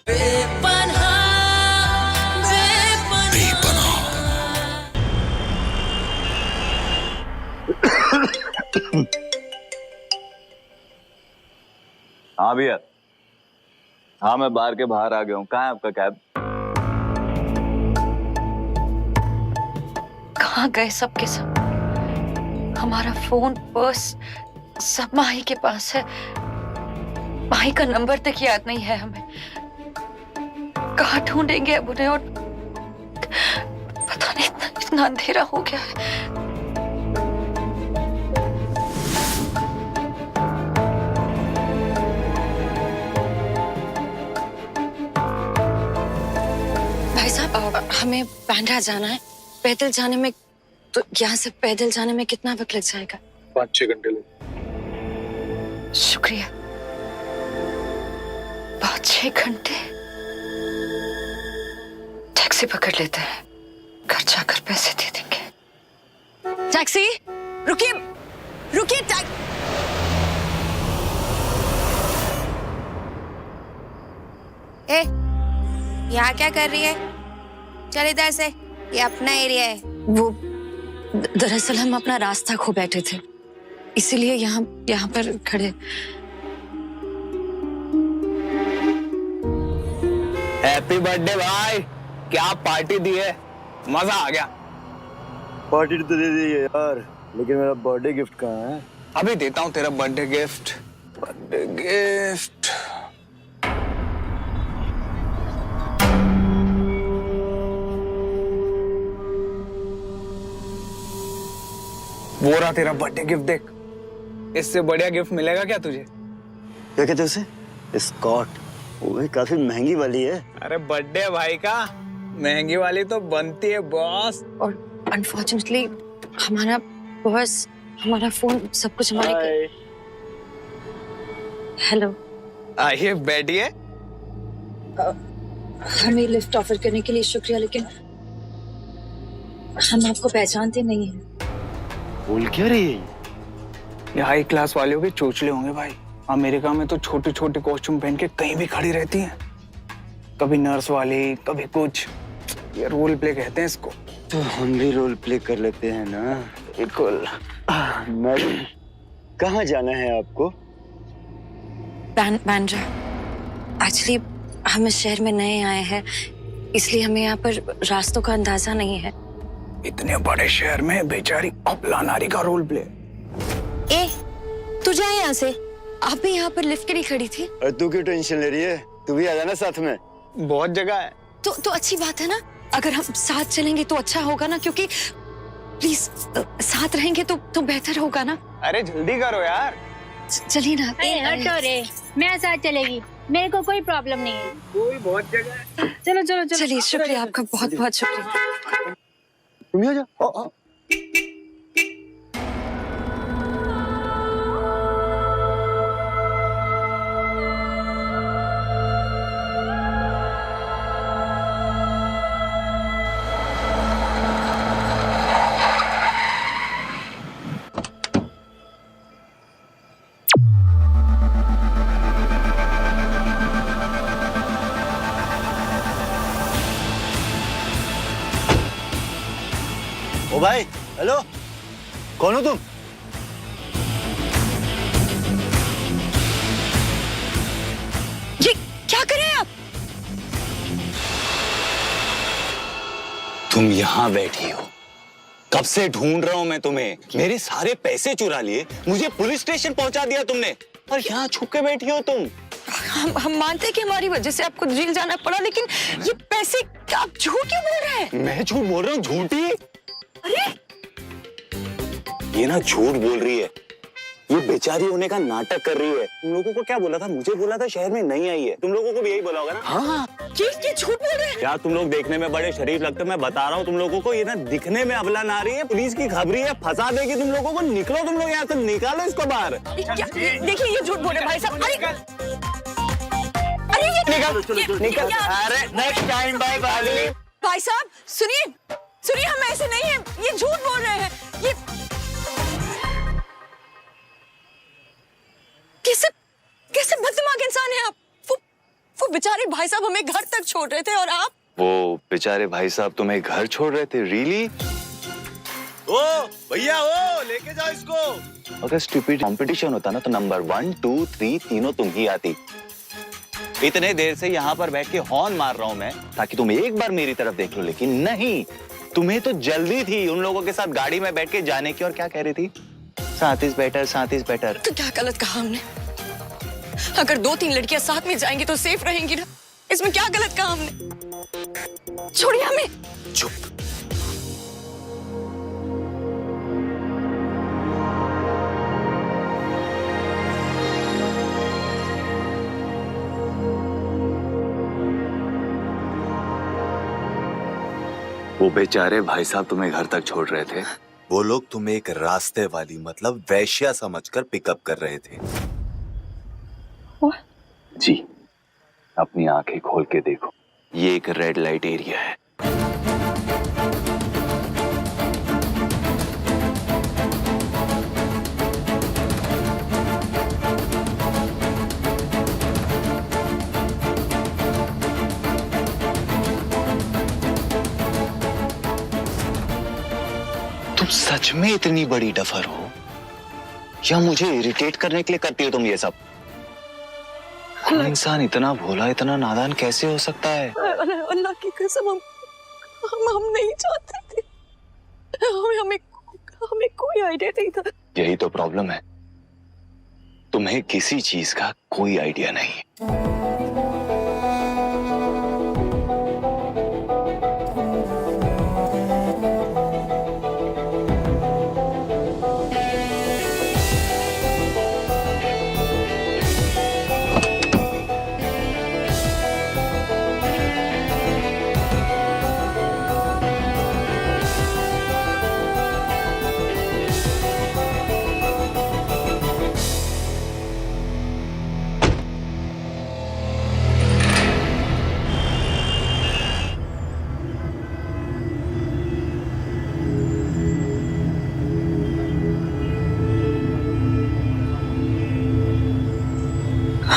बेपनाह बेपनाह। हाँ भैया, हाँ मैं बार के बाहर आ गया हूँ। कहाँ है आपका कैब? कहाँ गए सब के सब? हमारा फोन, पर्स सब माही के पास है। माही का नंबर तक याद नहीं है हमें। कहाँ ढूंढेंगे अब उन्हें? और पता नहीं, इतना अंधेरा हो गया है। भाई साहब, हमें बांद्रा जाना है। पैदल जाने में तो यहाँ से पैदल जाने में कितना वक्त लग जाएगा? 5-6 घंटे लगे। शुक्रिया। 5-6 घंटे? टैक्सी पकड़ लेते हैं, घर जाकर पैसे दे देंगे। टैक्सी, रुकिए रुकिए। यहाँ क्या कर रही है? चल इधर से, ये अपना एरिया है। वो दरअसल हम अपना रास्ता खो बैठे थे, इसीलिए यहाँ पर खड़े। हैप्पी बर्थडे भाई, क्या पार्टी दी है, मजा आ गया। पार्टी तो दे दी है यार, लेकिन मेरा बर्थडे गिफ्ट कहाँ है? अभी देता हूँ तेरा बर्थडे गिफ्ट। बर्थडे गिफ्ट वो रहा तेरा बर्थडे गिफ्ट, देख। इससे बढ़िया गिफ्ट मिलेगा क्या तुझे? क्या कहते हैं उसे? स्कॉट। वो भी काफी महंगी वाली है। अरे बर्थडे भाई का, महंगी वाली तो बनती है बॉस। और अनफॉर्चुनेटली हमारा पर्स, हमारा फोन, सब कुछ हमारे। हेलो, आइए बैठिए। हमें लिफ्ट ऑफर करने के लिए शुक्रिया, लेकिन हम आपको पहचानते नहीं हैं। बोल क्या रही है? ये हाई क्लास वालों के चोचले होंगे भाई। अमेरिका में तो छोटे छोटे कॉस्ट्यूम पहन के कहीं भी खड़ी रहती हैं, कभी नर्स वाली, कभी कुछ। ये रोल प्ले कहते हैं इसको। तो हम भी रोल प्ले कर लेते हैं ना। बिल्कुल। मैडम, कहाँ जाना है आपको? बांद्रा। एक्चुअली हम इस शहर में नए आए हैं, इसलिए हमें यहाँ पर रास्तों का अंदाजा नहीं है। इतने बड़े शहर में बेचारी अबला नारी का रोल प्ले। ए, तू जा यहाँ से। आप भी यहाँ पर लिफ्ट के लिए खड़ी थी। और तू क्यों टेंशन ले रही है? तू भी आ जाना साथ में। बहुत जगह है। तो अच्छी बात है ना, अगर हम साथ चलेंगे तो अच्छा होगा ना, क्योंकि प्लीज साथ रहेंगे तो बेहतर होगा ना। अरे जल्दी करो यार। चलिए ना। हटो रे, मेरे साथ चलेगी, मेरे को कोई प्रॉब्लम नहीं है। कोई बहुत जगह है। चलो चलो चलो। चलिए, शुक्रिया आपका, बहुत बहुत शुक्रिया। तुम ही आ जाओ। ओ भाई, हेलो, कौन हो तुम? ये क्या कर रहे हैं आप? तुम यहाँ बैठी हो, कब से ढूंढ रहा हूँ मैं तुम्हें। मेरे सारे पैसे चुरा लिए, मुझे पुलिस स्टेशन पहुंचा दिया तुमने, और यहाँ छुप के बैठी हो तुम। हम मानते हैं कि हमारी वजह से आपको जेल जाना पड़ा, लेकिन ये पैसे आप झूठ क्यों बोल रहे हैं? मैं झूठ बोल रहा हूँ? झूठी? अरे ये ना झूठ बोल रही है, ये बेचारी होने का नाटक कर रही है। तुम लोगों को क्या बोला था? मुझे बोला था शहर में नहीं आई है। तुम लोगों को भी यही बोला होगा ना? हाँ, ये झूठ बोल रहे हैं। क्या तुम लोग देखने में बड़े शरीफ लगते हो, मैं बता रहा हूँ तुम लोगों को। ये ना दिखने में अबला नारी है, पुलिस की खबरी है, फंसा देगी तुम लोगों को। निकलो तुम लोग यहाँ से, निकालो इसको बाहर। देखिए, ये झूठ बोल रहे हैं भाई साहब। निकल। अरे नेक्स्ट टाइम बाय बाय। भाई साहब सुनिए, हम ऐसे नहीं हैं, ये झूठ बोल रहे हैं। ये कैसे बददिमाग इंसान है आप? वो बेचारे भाई साहब हमें घर तक छोड़ रहे थे और आप। वो बेचारे भाई साहब तुम्हें घर छोड़ रहे थे? रियली? ओ भैया, ओ लेके जाओ इसको। अगर स्टूपिड कंपटीशन होता ना तो नंबर 1, 2, 3 तीनों तुम ही आती। इतने देर से यहाँ पर बैठ के हॉर्न मार रहा हूँ मैं ताकि तुम एक बार मेरी तरफ देख लो, लेकिन नहीं, तुम्हें तो जल्दी थी उन लोगों के साथ गाड़ी में बैठ के जाने की। और क्या कह रही थी? साथ इज बेटर, साथ इज बेटर। तो क्या गलत कहा हमने? अगर 2-3 लड़कियां साथ में जाएंगी तो सेफ रहेंगी ना। इसमें क्या गलत कहा हमने? छोड़िए हमें। चुप। वो बेचारे भाई साहब तुम्हें घर तक छोड़ रहे थे? वो लोग तुम्हें एक रास्ते वाली मतलब वैश्या समझकर पिकअप कर रहे थे। जी, अपनी आंखें खोल के देखो, ये एक रेड लाइट एरिया है। तुम सच में इतनी बड़ी डफर हो या मुझे इरिटेट करने के लिए करती हो तुम ये सब? कोई इंसान इतना भोला, इतना नादान कैसे हो सकता है? अल्लाह की कसम, हम नहीं चाहते थे। हमें कोई आइडिया नहीं था। यही तो प्रॉब्लम है, तुम्हें किसी चीज का कोई आइडिया नहीं है।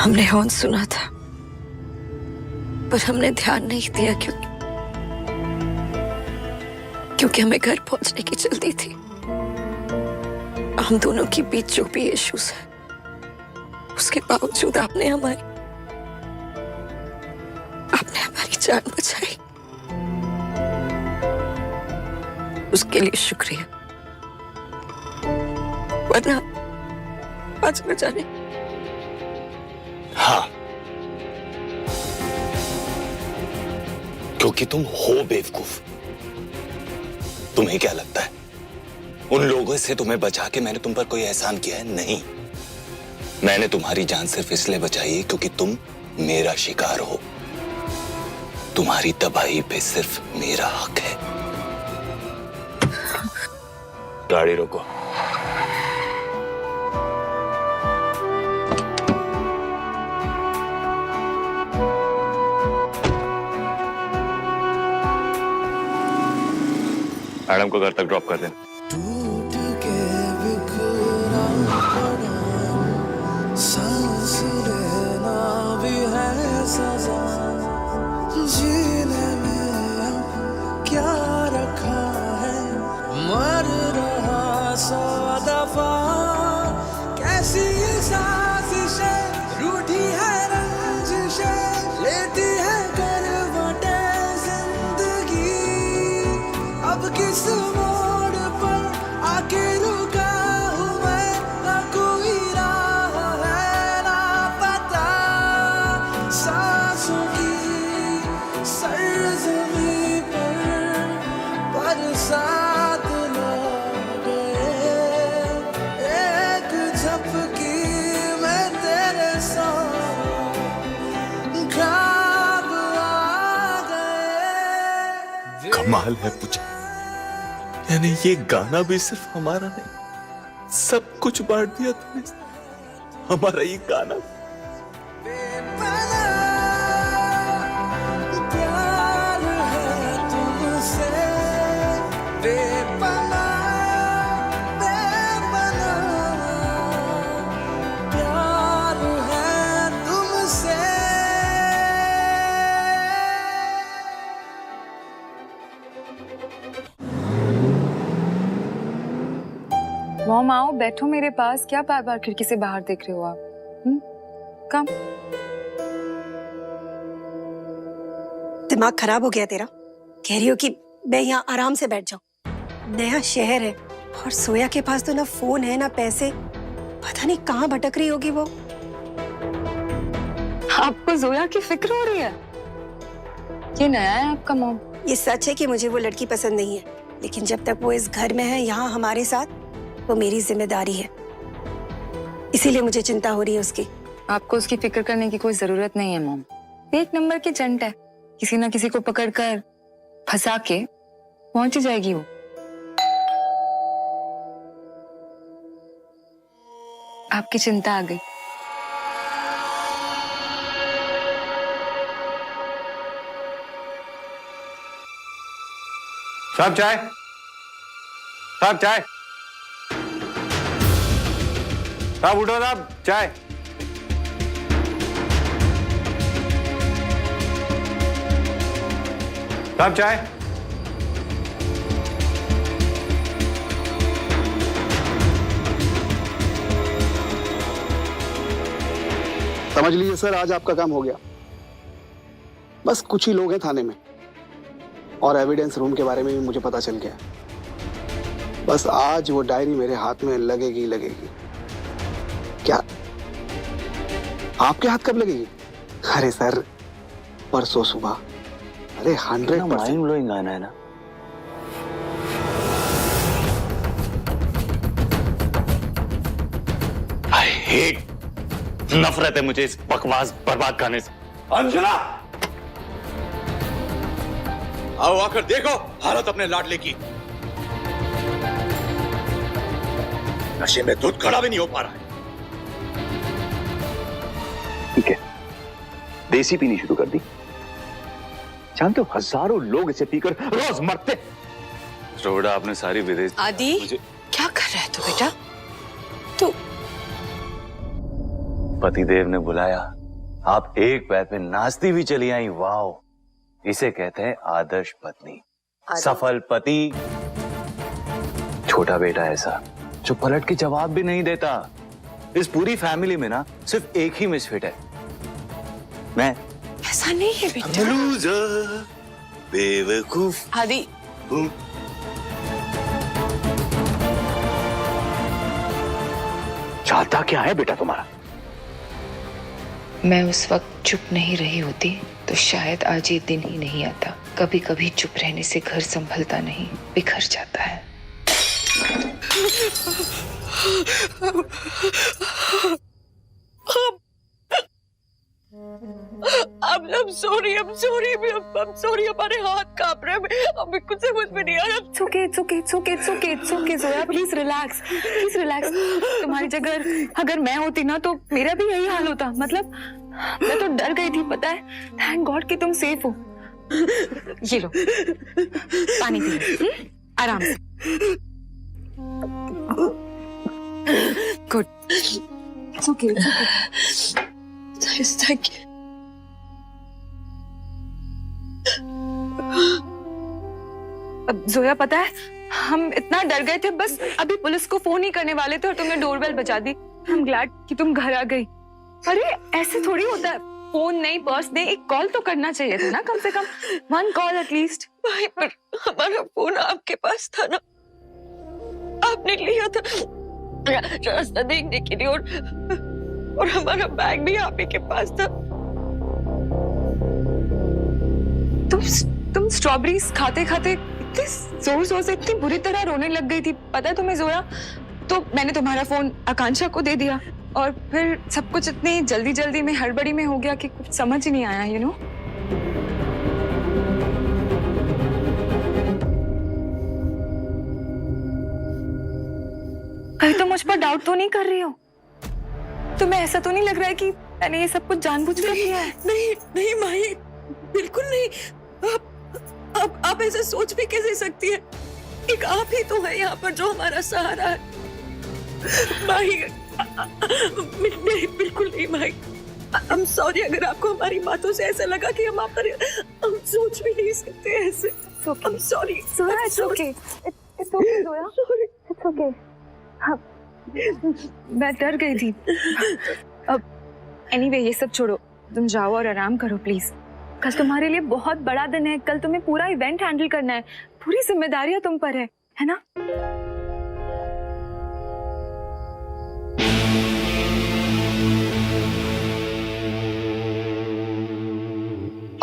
हमने हॉर्न सुना था पर हमने ध्यान नहीं दिया क्योंकि हमें घर पहुंचने की जल्दी थी। हम दोनों के बीच जो भी इश्यूज है उसके बावजूद आपने हमारी जान बचाई, उसके लिए शुक्रिया। वरना आज न जाने। हाँ, क्योंकि तुम हो बेवकूफ। तुम्हें क्या लगता है उन लोगों से तुम्हें बचा के मैंने तुम पर कोई एहसान किया है? नहीं, मैंने तुम्हारी जान सिर्फ इसलिए बचाई है क्योंकि तुम मेरा शिकार हो। तुम्हारी तबाही पे सिर्फ मेरा हक है। गाड़ी रोको। मैडम को घर तक ड्रॉप कर दें। जीने में क्या रखा है, मर रहा 100 दफा। कैसी साजिशें रूठी है रंजिशें, लेती है करवटें जिंदगी। अब किस मोड़ पर आके रुका हूँ मैं, ना कोई राह है ना पता। सांसों की सरज़मीं पर बरसात लग गए। एक झपकी में तेरे साथ ख्वाब आ गए। कमाल है पूजा, यानी ये गाना भी सिर्फ हमारा नहीं, सब कुछ बांट दिया तुमने। हमारा ये गाना प्यार है तुमसे बेपनाह, बेपनाह। प्यार है तुमसे मॉम आओ बैठो मेरे पास, क्या बार बार खिड़की से बाहर देख रहे हो आप? कम। दिमाग खराब हो गया तेरा? कह रही हो कि मैं यहाँ आराम से बैठ जाऊं? नया शहर है और सोया के पास तो ना फोन है ना पैसे, पता नहीं कहाँ भटक रही होगी वो। आपको जोया की फिक्र हो रही है? ये नया है आपका मॉम। ये सच है कि मुझे वो लड़की पसंद नहीं है, लेकिन जब तक वो इस घर में है यहाँ हमारे साथ, वो मेरी जिम्मेदारी है, इसीलिए मुझे चिंता हो रही है उसकी। आपको उसकी फिक्र करने की कोई जरूरत नहीं है मॉम। एक नंबर की जंट है, किसी ना किसी को पकड़कर फंसा के पहुंच जाएगी वो। आपकी चिंता आ गई। साहब चाय, साहब चाय, साहब उठो साहब, चाय। साहब चाय। समझ लीजिए सर, आज आपका काम हो गया। बस कुछ ही लोग हैं थाने में और एविडेंस रूम के बारे में भी मुझे पता चल गया। बस आज वो डायरी मेरे हाथ में लगेगी लगेगी। क्या आपके हाथ कब लगेगी? अरे सर, परसों सुबह। अरे 100% माइंड ब्लोइंग गाना है ना। आई हेट, नफरत है मुझे इस बकवास बर्बाद करने से। अंजना, आओ आकर देखो हालत अपने लाडले की। नशे में दूध खड़ा भी नहीं हो पा रहा है। ठीक है, देसी पीनी शुरू कर दी। जानते हो हजारों लोग इसे पीकर रोज मरते। रोड़ा आपने सारी विदेश। आदि, क्या कर रहा है तू बेटा? तू पतिदेव ने बुलाया, आप एक पैर पे नाचती भी चली आई। वाओ, इसे कहते हैं आदर्श पत्नी, सफल पति। छोटा बेटा ऐसा जो पलट के जवाब भी नहीं देता। इस पूरी फैमिली में ना सिर्फ एक ही मिसफिट है, मैं। ऐसा नहीं है बेटा। लूजर, बेवकूफ। आदि, चाहता क्या है बेटा तुम्हारा? मैं उस वक्त चुप नहीं रही होती तो शायद आज ये दिन ही नहीं आता। कभी कभी चुप रहने से घर संभलता नहीं, बिखर जाता है। I'm sorry, हमारे हाथ कांप रहे हैं, हमें कुछ समझ में नहीं आ रहा। It's okay, Zoya, please relax. तुम्हारी जगह अगर मैं होती ना तो मेरा भी यही हाल होता। मतलब मैं तो डर गई थी, पता है। थैंक गॉड कि तुम सेफ हो। ये लो पानी पी, आराम से। Good, it's okay. Thank you. अब जोया, पता है हम इतना डर गए थे, बस अभी पुलिस को फोन ही करने वाले थे और तुमने डोरबेल बजा दी। आई एम ग्लैड कि तुम घर आ गई। अरे ऐसे थोड़ी होता है, फोन नहीं, पर्स नहीं, एक कॉल तो करना चाहिए था ना, कम से कम 1 कॉल एटलीस्ट। भाई, पर हमारा फोन आपके पास था ना, आपने लिया था रास्ता देखने के लिए, और हमारा बैग भी आप ही के पास था। तुम स्ट्रॉबेरीज खाते खाते इतने जोर से इतनी बुरी तरह रोने लग गई थी, पता है तुम्हें जोया? तो मैंने तुम्हारा फोन आकांक्षा को दे दिया और फिर सब कुछ इतनी जल्दी में हड़बड़ी में हो गया कि कुछ समझ ही नहीं आया, यू नो। अरे तुम मुझ पर डाउट तो नहीं कर रही हो? तुम्हें ऐसा तो नहीं लग रहा है कि मैंने ये सब कुछ जानबूझकर किया है? नहीं माही, बिल्कुल नहीं। आप ऐसा सोच भी कैसे सकती है? एक आप ही तो है यहाँ पर जो हमारा सहारा है। माही, नहीं, बिल्कुल नहीं माही। आई एम सॉरी अगर आपको हमारी बातों से ऐसा लगा कि हम आप पर हम सोच भी नहीं सकते ऐसे। I am sorry. It's okay, Zoya. It's okay. हाँ, मैं डर गई थी। अब एनीवे ये सब छोड़ो, तुम जाओ और आराम करो प्लीज। कल तुम्हारे लिए बहुत बड़ा दिन है, कल तुम्हें पूरा इवेंट हैंडल करना है, पूरी जिम्मेदारियां तुम पर है ना?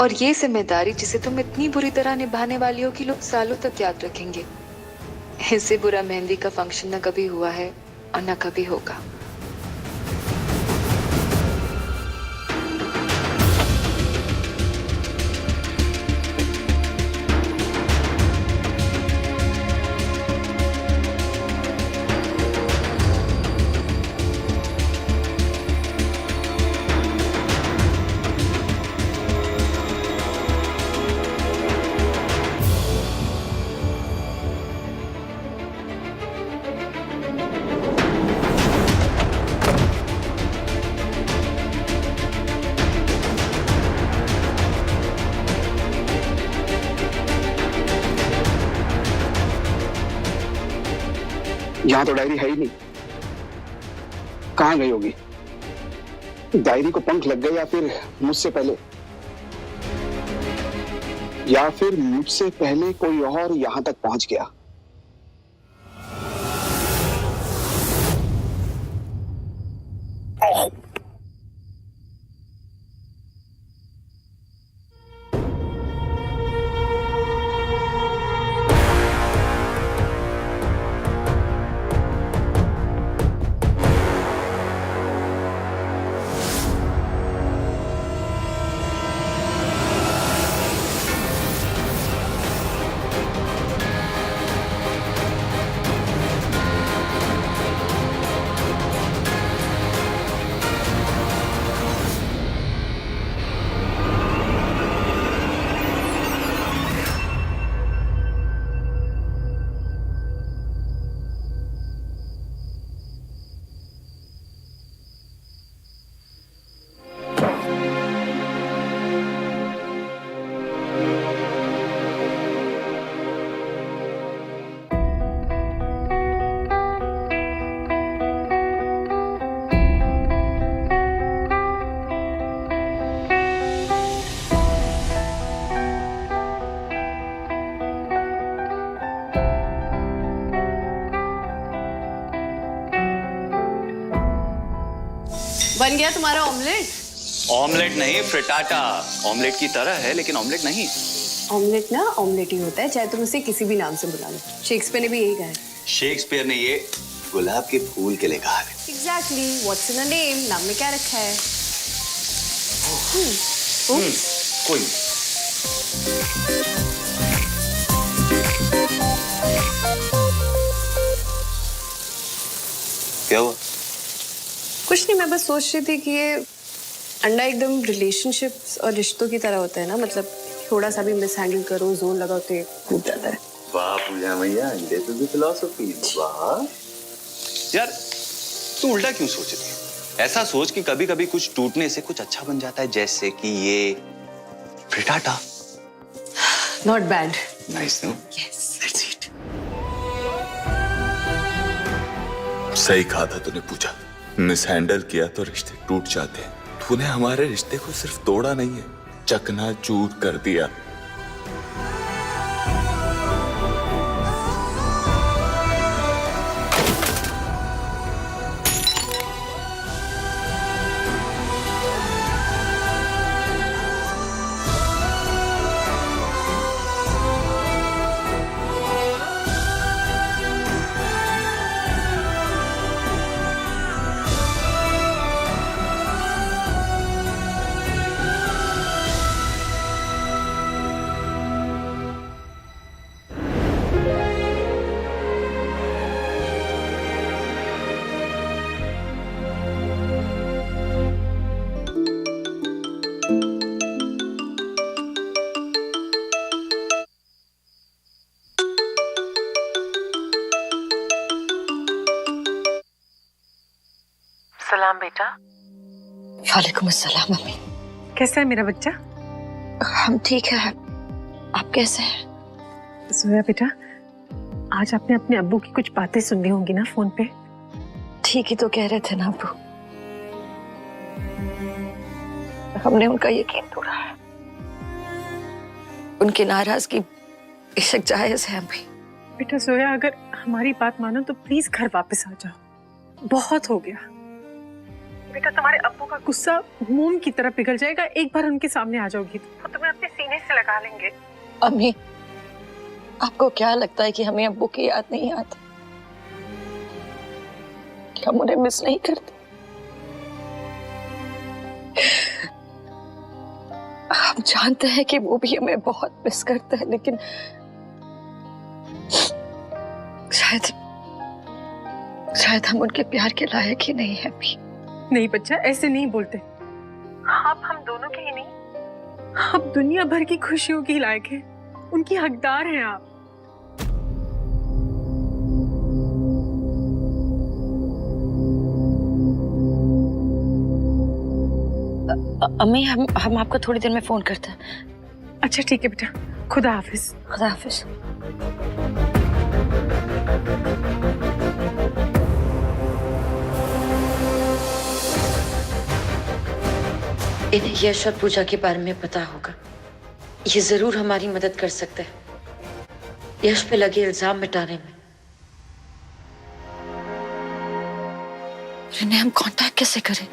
और ये जिम्मेदारी जिसे तुम इतनी बुरी तरह निभाने वाली हो कि लोग सालों तक याद रखेंगे। इससे बुरा मेहंदी का फंक्शन न कभी हुआ है और न कभी होगा। यहाँ तो डायरी है ही नहीं, कहाँ गई होगी? डायरी को पंख लग गए या फिर मुझसे पहले, या फिर मुझसे पहले कोई और यहाँ तक पहुंच गया। बन गया तुम्हारा ऑमलेट? ऑमलेट नहीं, फ्रिटाटा। ऑमलेट की तरह है लेकिन ऑमलेट नहीं। ऑमलेट ना ऑमलेट ही होता है, चाहे तुम उसे किसी भी नाम से बुला लो। शेक्सपियर ने भी यही कहा है। शेक्सपियर ने ये गुलाब के फूल के लिए कहा है। Exactly, what's in a name, नाम में क्या रखा है? कोई क्या हुआ? कुछ नहीं, मैं बस सोच रही थी कि ये अंडा एकदम रिलेशनशिप्स और रिश्तों की तरह होता है ना, मतलब थोड़ा सा भी मिस हैंडल करो, जोन लगाओ तो ये टूट जाता है। वाह पूजा मैया, अंडे पे भी फिलॉसफी। वाह यार, तू उल्टा क्यों सोच रही है? ऐसा सोच कि कभी कभी कुछ टूटने से कुछ अच्छा बन जाता है, जैसे कि ये frittata. Not bad. Nice no? Yes, let's eat. सही कहा था तूने पूजा, मिसहैंडल किया तो रिश्ते टूट जाते हैं। तूने हमारे रिश्ते को सिर्फ तोड़ा नहीं है, चकनाचूर कर दिया। सलाम बेटा। वालेकुम अस्सलाम मम्मी। कैसा है मेरा बच्चा? हम ठीक है, आप कैसे हैं? सोया बेटा, आज आपने अपने अब्बू की कुछ बातें सुननी होंगी ना फोन पे। ठीक ही तो कह रहे थे ना अब्बू, हमने उनका यकीन तोड़ा है। उनकी नाराजगी बेशक जायज है अम्मी। बेटा जोया, अगर हमारी बात मानो तो प्लीज घर वापस आ जाओ, बहुत हो गया। बेटा तुम्हारे अब्बू का गुस्सा मोम की तरह पिघल जाएगा, एक बार उनके सामने आ जाओगी तो वो तुम्हें अपने सीने से लगा लेंगे। अम्मी, आपको क्या लगता है कि हमें अब्बू की याद नहीं आती? कि हम उन्हें मिस नहीं करते? हम जानते हैं कि वो भी हमें बहुत मिस करते हैं, लेकिन शायद हम उनके प्यार के लायक ही नहीं है अम्मी। नहीं बच्चा, ऐसे नहीं बोलते। आप हम दोनों के ही नहीं, आप दुनिया भर की खुशियों की लायक हैं, उनकी हकदार हैं आप। अम्मी, हम आपको थोड़ी देर में फोन करते हैं। अच्छा ठीक है बेटा, खुदा हाफिज। खुदा हाफिज। इन्हें यश और पूजा के बारे में पता होगा, ये जरूर हमारी मदद कर सकते हैं यश पे लगे इल्जाम मिटाने में। इन्हें हम कांटेक्ट कैसे करें?